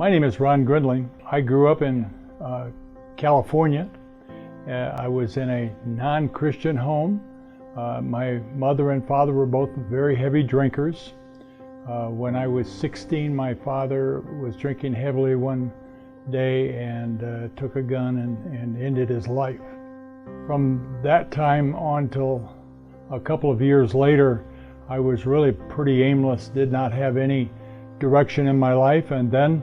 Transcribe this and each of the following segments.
My name is Ron Grindling. I grew up in California. I was in a non-Christian home. My mother and father were both very heavy drinkers. When I was 16, my father was drinking heavily one day and took a gun and ended his life. From that time on till a couple of years later, I was really pretty aimless, did not have any direction in my life, and then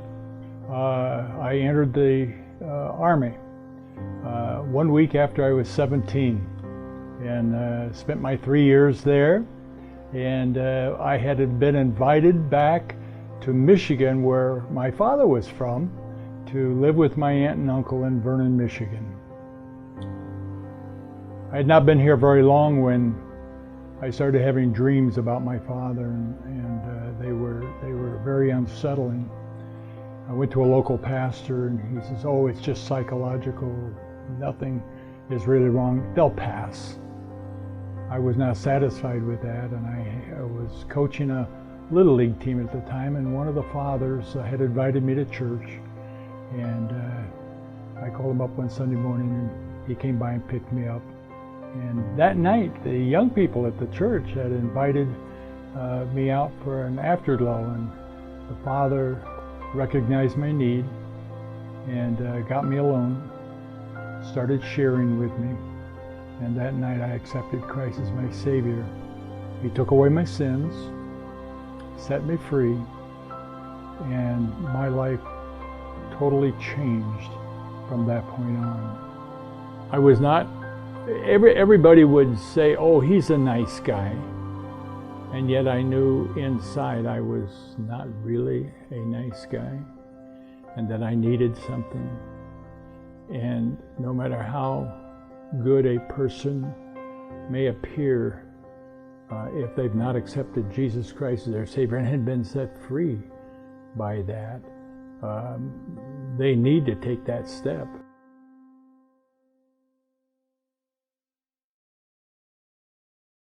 I entered the Army 1 week after I was 17 and spent my 3 years there. And I had been invited back to Michigan, where my father was from, to live with my aunt and uncle in Vernon, Michigan. I had not been here very long when I started having dreams about my father, and they were very unsettling. I went to a local pastor, and he says, "Oh, it's just psychological. Nothing is really wrong. They'll pass." I was not satisfied with that, and I was coaching a Little League team at the time, and one of the fathers had invited me to church, and I called him up one Sunday morning, and he came by and picked me up. And that night, the young people at the church had invited me out for an afterglow, and the father recognized my need and got me alone, started sharing with me. And that night I accepted Christ as my Savior. He took away my sins, set me free, and my life totally changed from that point on. I was not, everybody would say, "Oh, he's a nice guy." And yet I knew inside I was not really a nice guy, and that I needed something. And no matter how good a person may appear, if they've not accepted Jesus Christ as their Savior and had been set free by that, they need to take that step.